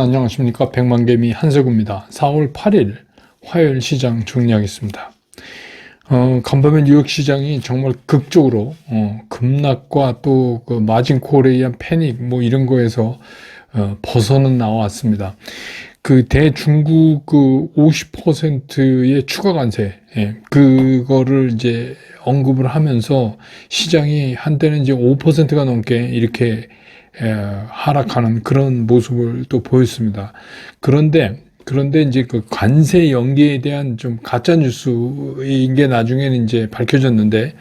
안녕하십니까. 백만개미 한세구입니다. 4월 8일 화요일 시장 정리하겠습니다. 간밤에 뉴욕 시장이 정말 극적으로 급락과 또 그 마진콜에 의한 패닉 뭐 이런 거에서 벗어는 나왔습니다. 그 대중국 그 50%의 추가 관세, 그거를 이제 언급을 하면서 시장이 한때는 이제 5%가 넘게 이렇게 하락하는 그런 모습을 또 보였습니다. 그런데 이제 그 관세 연기에 대한 좀 가짜 뉴스인 게 나중에는 이제 밝혀졌는데,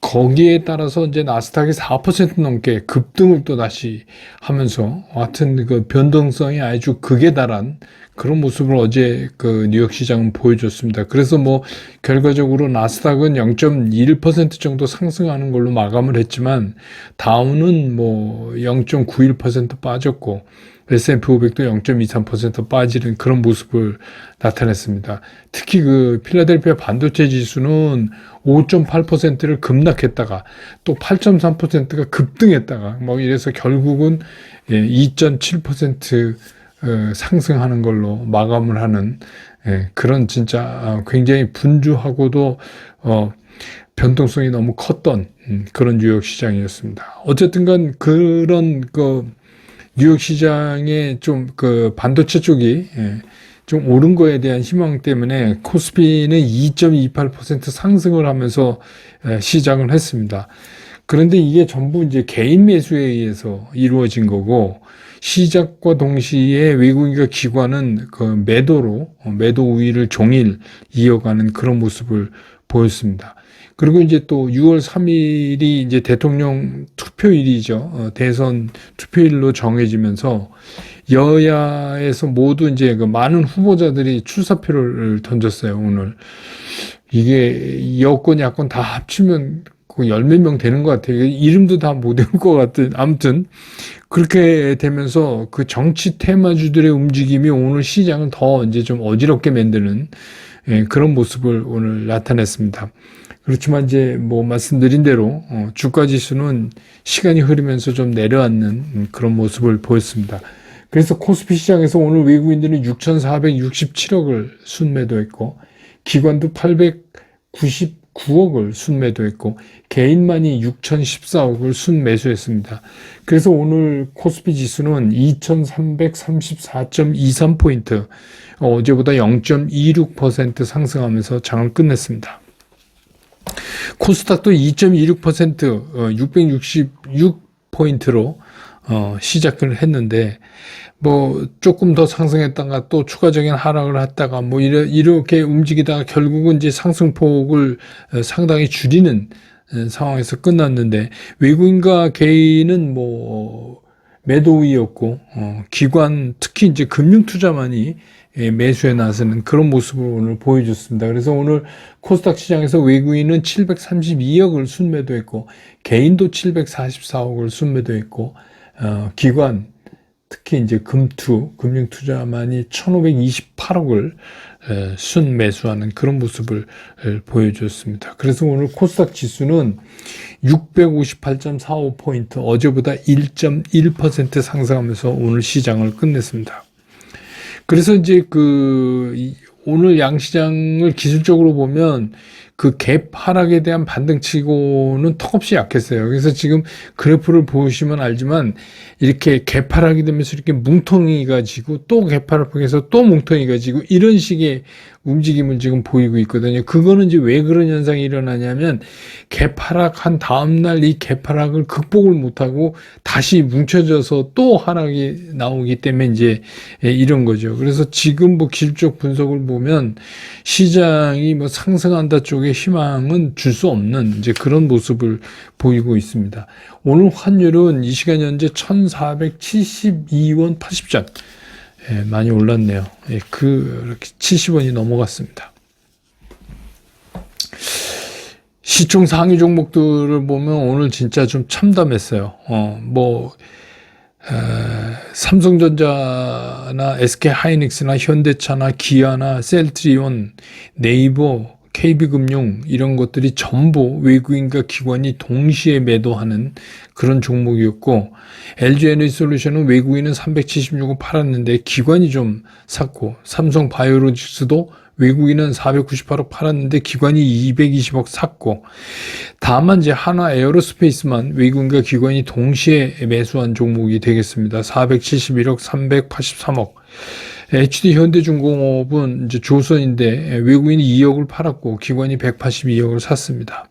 거기에 따라서 이제 나스닥이 4% 넘게 급등을 또 다시 하면서 하여튼 그 변동성이 아주 극에 달한 그런 모습을 어제 그 뉴욕 시장은 보여줬습니다. 그래서 뭐 결과적으로 나스닥은 0.21% 정도 상승하는 걸로 마감을 했지만, 다우는 뭐 0.91% 빠졌고 S&P 500도 0.23% 빠지는 그런 모습을 나타냈습니다. 특히 그 필라델피아 반도체 지수는 5.8%를 급락했다가 또 8.3%가 급등했다가 뭐 이래서 결국은 2.7% 상승하는 걸로 마감을 하는 그런 진짜 굉장히 분주하고도 변동성이 너무 컸던 그런 뉴욕 시장이었습니다. 어쨌든 간 그런 그 뉴욕 시장의 좀 그 반도체 쪽이 좀 오른 거에 대한 희망 때문에 코스피는 2.28% 상승을 하면서 시작을 했습니다. 그런데 이게 전부 이제 개인 매수에 의해서 이루어진 거고, 시작과 동시에 외국인과 기관은 그 매도 우위를 종일 이어가는 그런 모습을 보였습니다. 그리고 이제 또 6월 3일이 이제 대통령 투표일이죠. 대선 투표일로 정해지면서 여야에서 모두 이제 그 많은 후보자들이 출사표를 던졌어요, 오늘. 이게 여권, 야권 다 합치면 그 열몇 명 되는 것 같아요. 이름도 다 못 외울 것 같은. 아무튼 그렇게 되면서 그 정치 테마주들의 움직임이 오늘 시장을 더 이제 좀 어지럽게 만드는 그런 모습을 오늘 나타냈습니다. 그렇지만 이제 뭐 말씀드린 대로 주가 지수는 시간이 흐르면서 좀 내려앉는 그런 모습을 보였습니다. 그래서 코스피 시장에서 오늘 외국인들은 6,467억을 순매도했고, 기관도 899억을 순매도했고, 개인만이 6,014억을 순매수했습니다. 그래서 오늘 코스피 지수는 2,334.23포인트, 어제보다 0.26% 상승하면서 장을 끝냈습니다. 코스닥도 2.26%, 666포인트로 시작을 했는데, 뭐 조금 더 상승했다가 또 추가적인 하락을 했다가 뭐 이렇게 움직이다가 결국은 이제 상승폭을 상당히 줄이는 상황에서 끝났는데, 외국인과 개인은 뭐 매도 우위였고, 기관 특히 이제 금융투자만이 매수에 나서는 그런 모습을 오늘 보여줬습니다. 그래서 오늘 코스닥 시장에서 외국인은 732억을 순매도했고, 개인도 744억을 순매도했고, 기관 특히 이제 금융투자만이 1,528억을 순매수하는 그런 모습을 보여줬습니다. 그래서 오늘 코스닥 지수는 658.45포인트, 어제보다 1.1% 상승하면서 오늘 시장을 끝냈습니다. 그래서 이제 오늘 양시장을 기술적으로 보면 그 갭 하락에 대한 반등치고는 턱없이 약했어요. 그래서 지금 그래프를 보시면 알지만, 이렇게 갭 하락이 되면서 이렇게 뭉텅이가 지고 또 갭 하락해서 또 뭉텅이가 지고 이런 식의 움직임을 지금 보이고 있거든요. 그거는 이제 왜 그런 현상이 일어나냐면, 갭 하락한 다음날 이 갭 하락을 극복을 못하고 다시 뭉쳐져서 또 하락이 나오기 때문에 이제 이런 거죠. 그래서 지금 뭐 기술적 분석을 보면 시장이 뭐 상승한다 쪽에 희망은 줄 수 없는 이제 그런 모습을 보이고 있습니다. 오늘 환율은 이 시간 현재 1,472원 80전. 많이 올랐네요. 그렇게 70원이 넘어갔습니다. 시총 상위 종목들을 보면 오늘 진짜 좀 참담했어요. 삼성전자나 SK 하이닉스나 현대차나 기아나 셀트리온, 네이버, KB금융 이런 것들이 전부 외국인과 기관이 동시에 매도하는 그런 종목이었고, LG에너지솔루션은 외국인은 376원 팔았는데 기관이 좀 샀고, 삼성바이오로직스도 외국인은 498억 팔았는데 기관이 220억 샀고, 다만 이제 한화 에어로스페이스만 외국인과 기관이 동시에 매수한 종목이 되겠습니다. 471억 383억. HD 현대중공업은 이제 조선인데 외국인이 2억을 팔았고 기관이 182억을 샀습니다.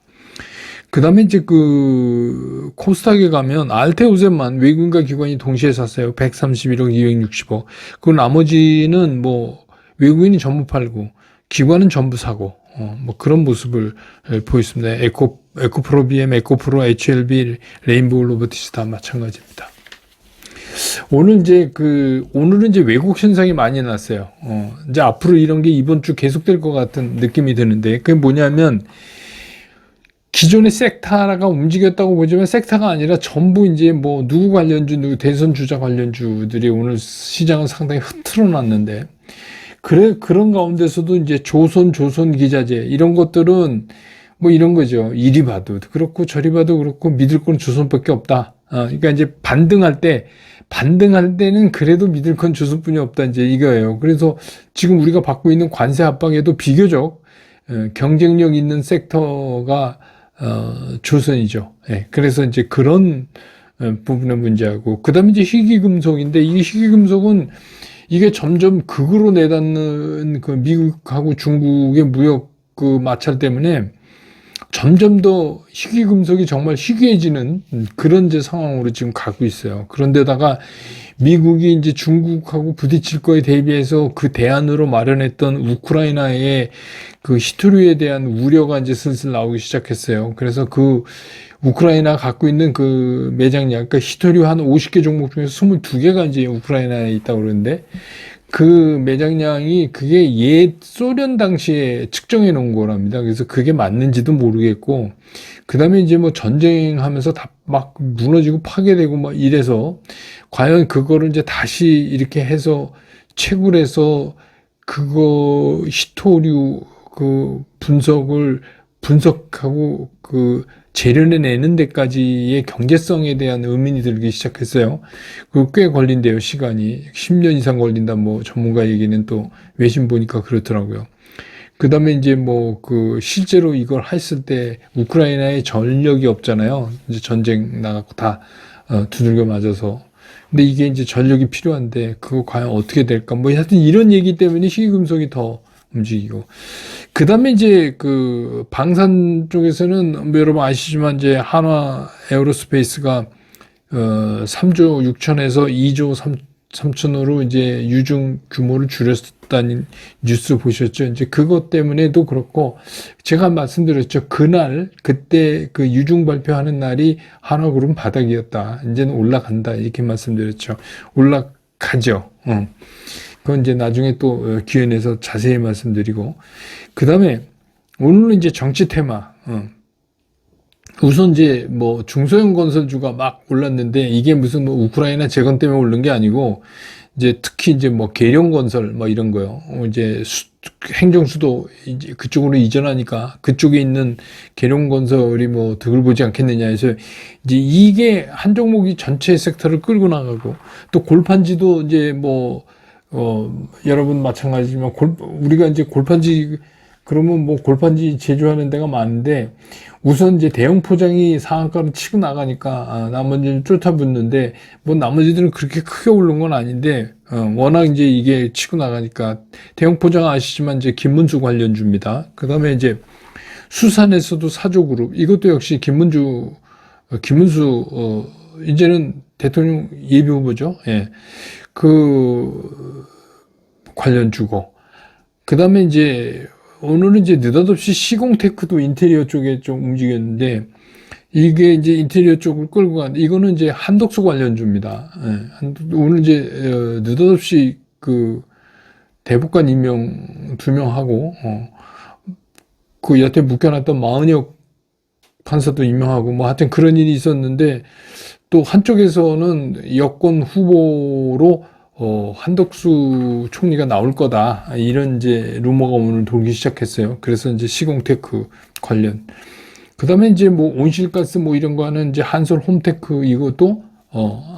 그 다음에 이제 그 코스닥에 가면 알테오젠만 외국인과 기관이 동시에 샀어요. 131억 260억. 그 나머지는 뭐 외국인이 전부 팔고 기관은 전부 사고 뭐 그런 모습을 보였습니다. 에코프로비엠, 에코프로, HLB, 레인보우 로보티스 다 마찬가지입니다. 오늘은 이제 왜곡 현상이 많이 났어요. 이제 앞으로 이런 게 이번 주 계속될 것 같은 느낌이 드는데, 그게 뭐냐면, 기존의 섹터가 움직였다고 보지만 섹터가 아니라 전부 이제 뭐 누구 관련주, 누구 대선 주자 관련주들이 오늘 시장은 상당히 흐트러 놨는데, 그런 가운데서도 이제 조선기자재, 이런 것들은 뭐 이런 거죠. 이리 봐도 그렇고 저리 봐도 그렇고 믿을 건 조선밖에 없다. 그러니까 이제 반등할 때는 그래도 믿을 건 조선뿐이 없다, 이제 이거예요. 그래서 지금 우리가 받고 있는 관세 압박에도 비교적 경쟁력 있는 섹터가 조선이죠. 그래서 이제 그런 부분의 문제하고, 그다음에 이제 희귀금속인데, 이 희귀금속은 이게 점점 극으로 내닫는 그 미국하고 중국의 무역 그 마찰 때문에 점점 더 희귀금속이 정말 희귀해지는 그런 이제 상황으로 지금 가고 있어요. 그런데다가 미국이 이제 중국하고 부딪힐 거에 대비해서 그 대안으로 마련했던 우크라이나의 그 히토류에 대한 우려가 이제 슬슬 나오기 시작했어요. 그래서 그 우크라이나 갖고 있는 그 매장량, 그러니까 히토류 한 50개 종목 중에서 22개가 이제 우크라이나에 있다고 그러는데, 그 매장량이 그게 옛 소련 당시에 측정해 놓은 거랍니다. 그래서 그게 맞는지도 모르겠고, 그 다음에 이제 뭐 전쟁하면서 다 막 무너지고 파괴되고 막 이래서, 과연 그거를 이제 다시 이렇게 해서 채굴해서 그거 히토류 그 분석하고 그 재련해내는 데까지의 경제성에 대한 의문이 들기 시작했어요. 그 꽤 걸린대요, 시간이. 10년 이상 걸린다, 뭐, 전문가 얘기는 또 외신 보니까 그렇더라고요. 그 다음에 이제 뭐, 실제로 이걸 했을 때, 우크라이나에 전력이 없잖아요. 이제 전쟁 나갖고 다, 두들겨 맞아서. 근데 이게 이제 전력이 필요한데, 그거 과연 어떻게 될까? 뭐, 하여튼 이런 얘기 때문에 희귀금속이 더 움직이고. 그 다음에 이제 그 방산 쪽에서는 뭐 여러분 아시지만 이제 한화 에어로스페이스가 3조 6천에서 2조 3천으로 이제 유증 규모를 줄였다는 뉴스 보셨죠? 이제 그것 때문에도 그렇고, 제가 말씀드렸죠. 그때 그 유증 발표하는 날이 한화그룹 바닥이었다. 이제는 올라간다. 이렇게 말씀드렸죠. 올라가죠. 그건 이제 나중에 또 기회 내서 자세히 말씀드리고, 그 다음에 오늘은 이제 정치 테마. 우선 이제 뭐 중소형 건설주가 막 올랐는데, 이게 무슨 뭐 우크라이나 재건 때문에 오른 게 아니고, 이제 특히 이제 뭐 계룡 건설 뭐 이런 거요. 이제 행정수도 이제 그쪽으로 이전하니까 그쪽에 있는 계룡 건설이 뭐 득을 보지 않겠느냐 해서, 이제 이게 한 종목이 전체 섹터를 끌고 나가고, 또 골판지도 이제 뭐 여러분 마찬가지지만, 우리가 이제 골판지, 그러면 뭐 골판지 제조하는 데가 많은데, 우선 이제 대형 포장이 상한가로 치고 나가니까, 나머지는 쫓아붙는데, 뭐 나머지들은 그렇게 크게 오른 건 아닌데, 워낙 이제 이게 치고 나가니까, 대형 포장 아시지만 이제 김문수 관련주입니다. 그 다음에 이제 수산에서도 사조그룹, 이것도 역시 김문수, 이제는 대통령 예비 후보죠. 예. 그 관련주고, 그 다음에 이제 오늘은 이제 느닷없이 시공테크도 인테리어 쪽에 좀 움직였는데, 이게 이제 인테리어 쪽을 끌고 간, 이거는 이제 한독수 관련주입니다. 오늘 이제 느닷없이 그 대법관 임명 2명 하고, 그 여태 묶여놨던 마은혁 판사도 임명하고, 뭐 하여튼 그런 일이 있었는데, 또 한쪽에서는 여권 후보로 한덕수 총리가 나올 거다. 이런 이제 루머가 오늘 돌기 시작했어요. 그래서 이제 시공테크 관련. 그 다음에 이제 뭐 온실가스 뭐 이런 거 하는 이제 한솔 홈테크 이것도,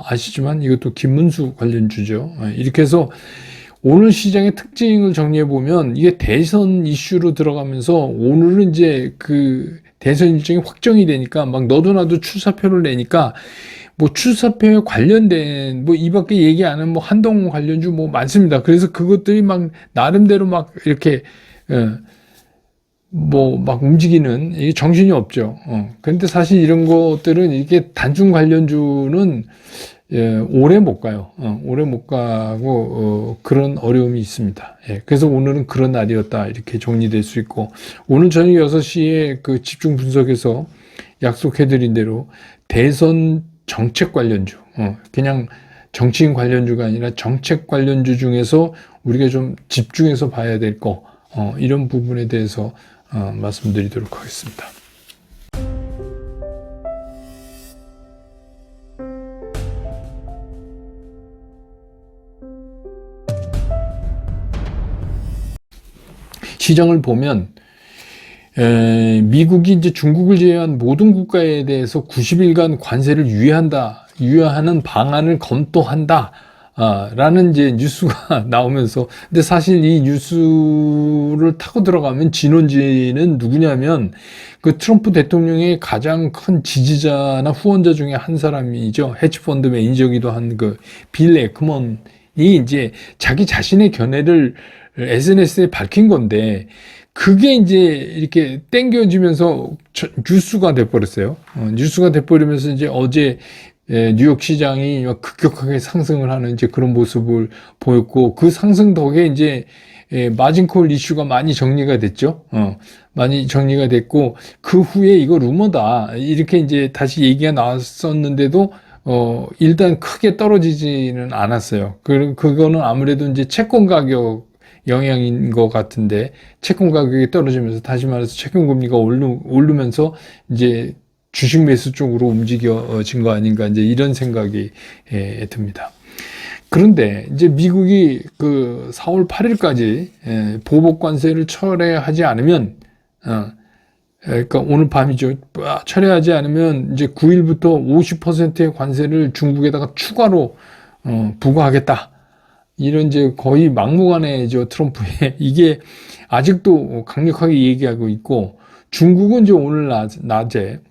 아시지만 이것도 김문수 관련주죠. 이렇게 해서 오늘 시장의 특징을 정리해 보면 이게 대선 이슈로 들어가면서 오늘은 이제 그 대선 일정이 확정이 되니까 막 너도 나도 출사표를 내니까 뭐 출사표에 관련된 뭐 이 밖에 얘기 안 하는 뭐 한동 관련주 뭐 많습니다. 그래서 그것들이 막 나름대로 막 이렇게 뭐 막 움직이는 이게 정신이 없죠. 그런데 사실 이런 것들은 이게 단순 관련주는 오래 못 가요. 오래 못 가고 그런 어려움이 있습니다. 그래서 오늘은 그런 날이었다 이렇게 정리될 수 있고 오늘 저녁 6시에 그 집중 분석에서 약속해드린 대로 대선 정책 관련주, 그냥 정치인 관련주가 아니라 정책 관련주 중에서 우리가 좀 집중해서 봐야 될 거, 이런 부분에 대해서 말씀드리도록 하겠습니다. 시장을 보면 미국이 이제 중국을 제외한 모든 국가에 대해서 90일간 관세를 유예하는 방안을 검토한다. 라는 이제 뉴스가 나오면서, 근데 사실 이 뉴스를 타고 들어가면 진원지는 누구냐면 그 트럼프 대통령의 가장 큰 지지자나 후원자 중에 한 사람이죠. 헤지펀드 매니저기도 한 그 빌 에크먼이 이제 자기 자신의 견해를 SNS에 밝힌 건데, 그게 이제 이렇게 땡겨지면서 뉴스가 돼버렸어요. 뉴스가 돼버리면서 이제 어제 뉴욕 시장이 급격하게 상승을 하는 이제 그런 모습을 보였고, 그 상승 덕에 이제 마진콜 이슈가 많이 정리가 됐죠. 많이 정리가 됐고, 그 후에 이거 루머다 이렇게 이제 다시 얘기가 나왔었는데도 일단 크게 떨어지지는 않았어요. 그거는 아무래도 이제 채권 가격 영향인 것 같은데, 채권 가격이 떨어지면서, 다시 말해서 채권 금리가 오르면서 이제 주식 매수 쪽으로 움직여진 거 아닌가, 이제 이런 생각이 듭니다. 그런데 이제 미국이 그 4월 8일까지 보복 관세를 철회하지 않으면, 그러니까 오늘 밤이죠. 철회하지 않으면 이제 9일부터 50%의 관세를 중국에다가 추가로 부과하겠다. 이런 이제 거의 막무가내죠, 트럼프의. 이게 아직도 강력하게 얘기하고 있고, 중국은 이제 오늘 낮에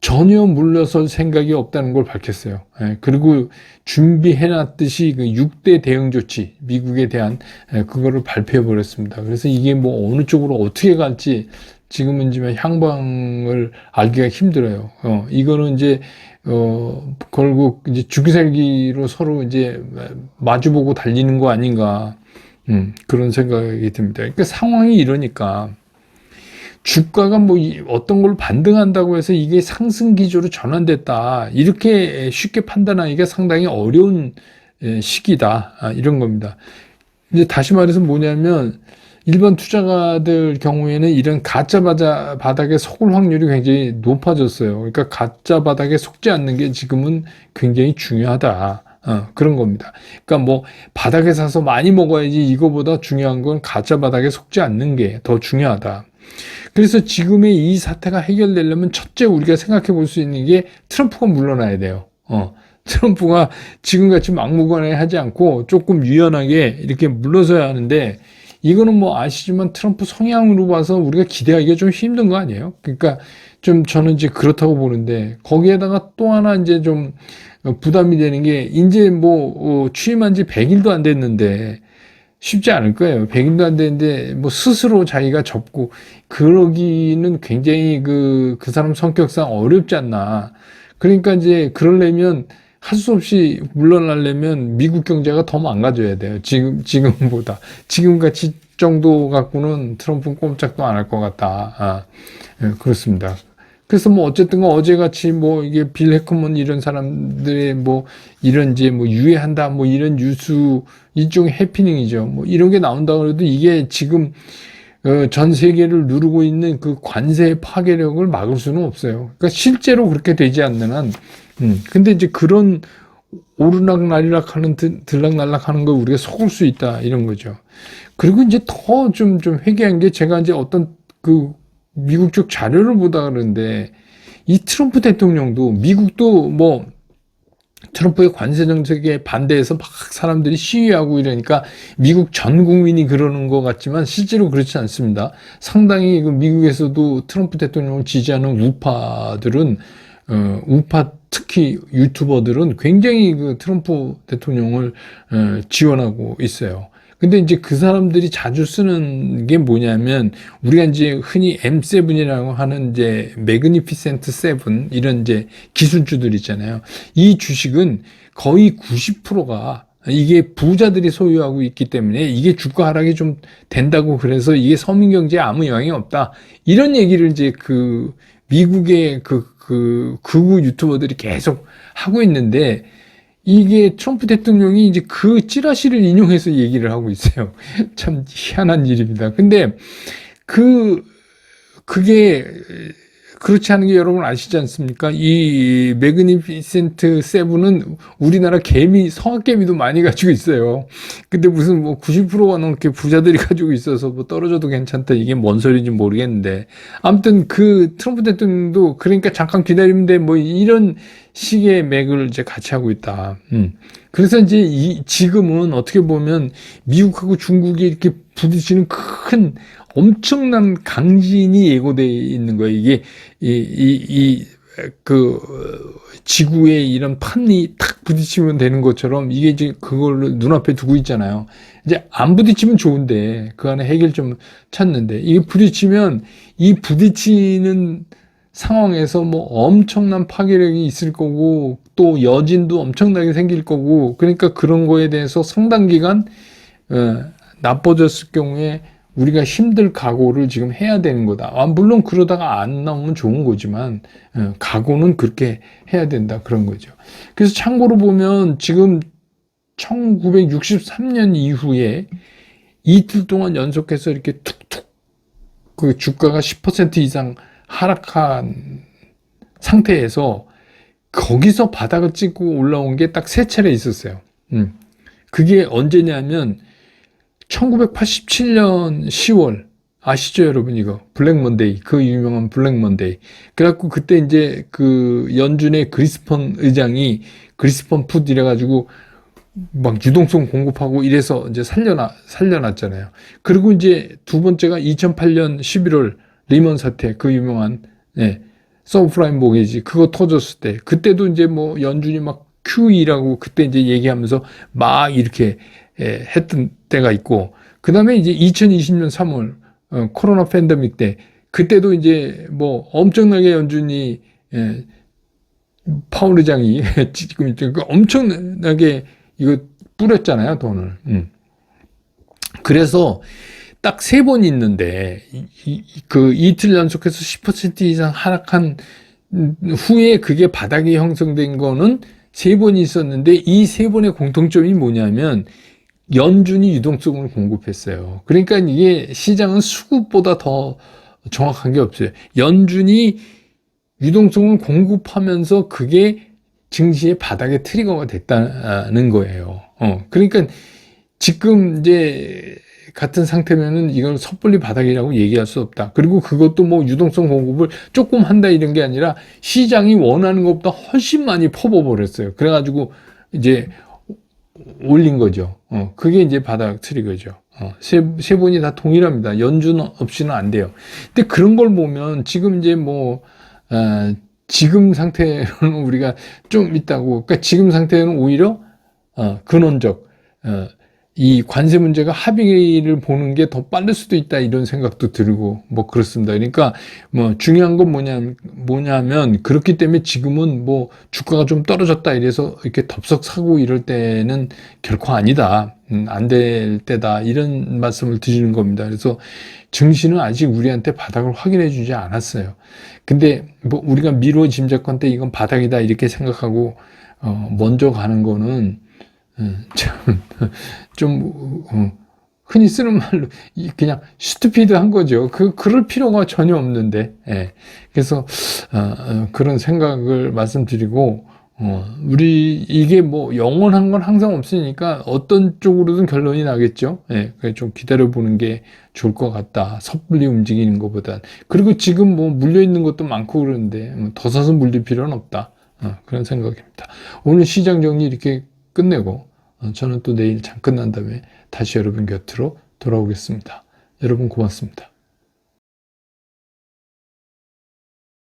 전혀 물러설 생각이 없다는 걸 밝혔어요. 그리고 준비해놨듯이 그 6대 대응 조치, 미국에 대한 그거를 발표해버렸습니다. 그래서 이게 뭐 어느 쪽으로 어떻게 갈지 지금은 이제 향방을 알기가 힘들어요. 이거는 이제 결국 이제 죽이살기로 서로 이제 마주보고 달리는 거 아닌가, 그런 생각이 듭니다. 그러니까 상황이 이러니까 주가가 뭐 어떤 걸 반등한다고 해서 이게 상승 기조로 전환됐다, 이렇게 쉽게 판단하기가 상당히 어려운 시기다, 이런 겁니다. 이제 다시 말해서 뭐냐면, 일반 투자가들 경우에는 이런 가짜 바닥에 속을 확률이 굉장히 높아졌어요. 그러니까 가짜 바닥에 속지 않는 게 지금은 굉장히 중요하다. 그런 겁니다. 그러니까 뭐 바닥에 사서 많이 먹어야지, 이거보다 중요한 건 가짜 바닥에 속지 않는 게 더 중요하다. 그래서 지금의 이 사태가 해결되려면 첫째 우리가 생각해 볼 수 있는 게 트럼프가 물러나야 돼요. 트럼프가 지금같이 막무가내 하지 않고 조금 유연하게 이렇게 물러서야 하는데, 이거는 뭐 아시지만 트럼프 성향으로 봐서 우리가 기대하기가 좀 힘든 거 아니에요? 그러니까 좀 저는 이제 그렇다고 보는데, 거기에다가 또 하나 이제 좀 부담이 되는 게, 이제 뭐 취임한 지 100일도 안 됐는데 쉽지 않을 거예요. 100일도 안 됐는데 뭐 스스로 자기가 접고 그러기는 굉장히 그 사람 성격상 어렵지 않나. 그러니까 이제 그러려면, 할 수 없이 물러나려면 미국 경제가 더 망가져야 돼요. 지금보다. 지금같이 정도 갖고는 트럼프는 꼼짝도 안 할 것 같다. 그렇습니다. 그래서 뭐 어쨌든 어제같이 뭐 이게 빌 해커먼 이런 사람들의 뭐 이런 이제 뭐 유예한다 뭐 이런 뉴스, 일종의 해피닝이죠. 뭐 이런 게 나온다 그래도 이게 지금 전 세계를 누르고 있는 그 관세 파괴력을 막을 수는 없어요. 그러니까 실제로 그렇게 되지 않는 한, 근데 이제 그런 오르락내리락 하는, 들락날락 하는 걸 우리가 속을 수 있다, 이런 거죠. 그리고 이제 더 좀 회개한 게 제가 이제 어떤 그 미국 쪽 자료를 보다 그러는데 이 트럼프 대통령도 미국도 뭐 트럼프의 관세 정책에 반대해서 막 사람들이 시위하고 이러니까 미국 전 국민이 그러는 것 같지만 실제로 그렇지 않습니다. 상당히 그 미국에서도 트럼프 대통령을 지지하는 우파들은 우파 특히 유튜버들은 굉장히 그 트럼프 대통령을 지원하고 있어요. 근데 이제 그 사람들이 자주 쓰는 게 뭐냐면 우리가 이제 흔히 M7이라고 하는 이제 매그니피센트 7 이런 이제 기술주들 있잖아요. 이 주식은 거의 90%가 이게 부자들이 소유하고 있기 때문에 이게 주가 하락이 좀 된다고 그래서 이게 서민 경제에 아무 영향이 없다. 이런 얘기를 이제 그 미국의 극우 유튜버들이 계속 하고 있는데 이게 트럼프 대통령이 이제 그 찌라시를 인용해서 얘기를 하고 있어요. 참 희한한 일입니다. 근데 그게 그렇지 않은 게 여러분 아시지 않습니까? 이 매그니피센트 세븐은 우리나라 개미, 성악개미도 많이 가지고 있어요. 근데 무슨 뭐 90%가 넘게 부자들이 가지고 있어서 뭐 떨어져도 괜찮다. 이게 뭔 소리인지 모르겠는데. 아무튼 그 트럼프 대통령도 그러니까 잠깐 기다리면 돼. 뭐 이런 식의 맥을 이제 같이 하고 있다. 그래서 이제 지금은 어떻게 보면 미국하고 중국이 이렇게 부딪히는 큰 엄청난 강진이 예고되어 있는 거예요. 이게 그 지구에 이런 판이 탁 부딪히면 되는 것처럼 이게 이제 그걸 눈앞에 두고 있잖아요. 이제 안 부딪히면 좋은데 그 안에 해결 좀 찾는데 이게 부딪히면 이 부딪히는 상황에서 뭐 엄청난 파괴력이 있을 거고 또 여진도 엄청나게 생길 거고 그러니까 그런 거에 대해서 상당 기간 나빠졌을 경우에 우리가 힘들 각오를 지금 해야 되는 거다. 물론 그러다가 안 나오면 좋은 거지만 각오는 그렇게 해야 된다 그런 거죠. 그래서 참고로 보면 지금 1963년 이후에 이틀 동안 연속해서 이렇게 툭툭 그 주가가 10% 이상 하락한 상태에서 거기서 바닥을 찍고 올라온 게 딱 세 차례 있었어요. 그게 언제냐면 1987년 10월 아시죠 여러분 이거 블랙 먼데이 그 유명한 블랙 먼데이 그래갖고 그때 이제 그 연준의 그리스펀 의장이 그리스펀 풋 이래가지고 막 유동성 공급하고 이래서 이제 살려놨잖아요. 그리고 이제 두 번째가 2008년 11월 리먼 사태 그 유명한 서브프라임 모기지 그거 터졌을 때 그때도 이제 뭐 연준이 막 QE라고 그때 이제 얘기하면서 막 이렇게 했던 때가 있고 그 다음에 이제 2020년 3월 코로나 팬데믹 때 그때도 이제 뭐 엄청나게 연준이 파월 의장이 지금 엄청나게 이거 뿌렸잖아요 돈을. 그래서 딱 세 번 있는데 그 이틀 연속해서 10% 이상 하락한 후에 그게 바닥이 형성된 거는 세 번이 있었는데 이 세 번의 공통점이 뭐냐면 연준이 유동성을 공급했어요. 그러니까 이게 시장은 수급보다 더 정확한 게 없어요. 연준이 유동성을 공급하면서 그게 증시의 바닥의 트리거가 됐다는 거예요. 그러니까 지금 이제 같은 상태면은 이건 섣불리 바닥이라고 얘기할 수 없다. 그리고 그것도 뭐 유동성 공급을 조금 한다 이런 게 아니라 시장이 원하는 것보다 훨씬 많이 퍼버버렸어요. 그래가지고 이제 올린 거죠. 그게 이제 바닥 트리거죠. 세 번이 다 동일합니다. 연준 없이는 안 돼요. 근데 그런 걸 보면 지금 이제 뭐, 지금 상태로는 우리가 좀 있다고, 그러니까 지금 상태는 오히려, 근원적, 이 관세 문제가 합의를 보는 게 더 빠를 수도 있다 이런 생각도 들고 뭐 그렇습니다. 그러니까 뭐 중요한 건 뭐냐면 그렇기 때문에 지금은 뭐 주가가 좀 떨어졌다 이래서 이렇게 덥석 사고 이럴 때는 결코 아니다. 안 될 때다 이런 말씀을 드리는 겁니다. 그래서 증시는 아직 우리한테 바닥을 확인해 주지 않았어요. 근데 뭐 우리가 미루어 짐작컨대 이건 바닥이다 이렇게 생각하고 먼저 가는 거는 좀 흔히 쓰는 말로 그냥 스투피드한 거죠. 그럴 필요가 전혀 없는데. 그래서 그런 생각을 말씀드리고 우리 이게 뭐 영원한 건 항상 없으니까 어떤 쪽으로든 결론이 나겠죠. 예, 좀 기다려 보는 게 좋을 것 같다. 섣불리 움직이는 것보단. 그리고 지금 뭐 물려 있는 것도 많고 그러는데 더 사서 물릴 필요는 없다. 그런 생각입니다. 오늘 시장 정리 이렇게 끝내고 저는 또 내일 장 끝난 다음에 다시 여러분 곁으로 돌아오겠습니다. 여러분 고맙습니다.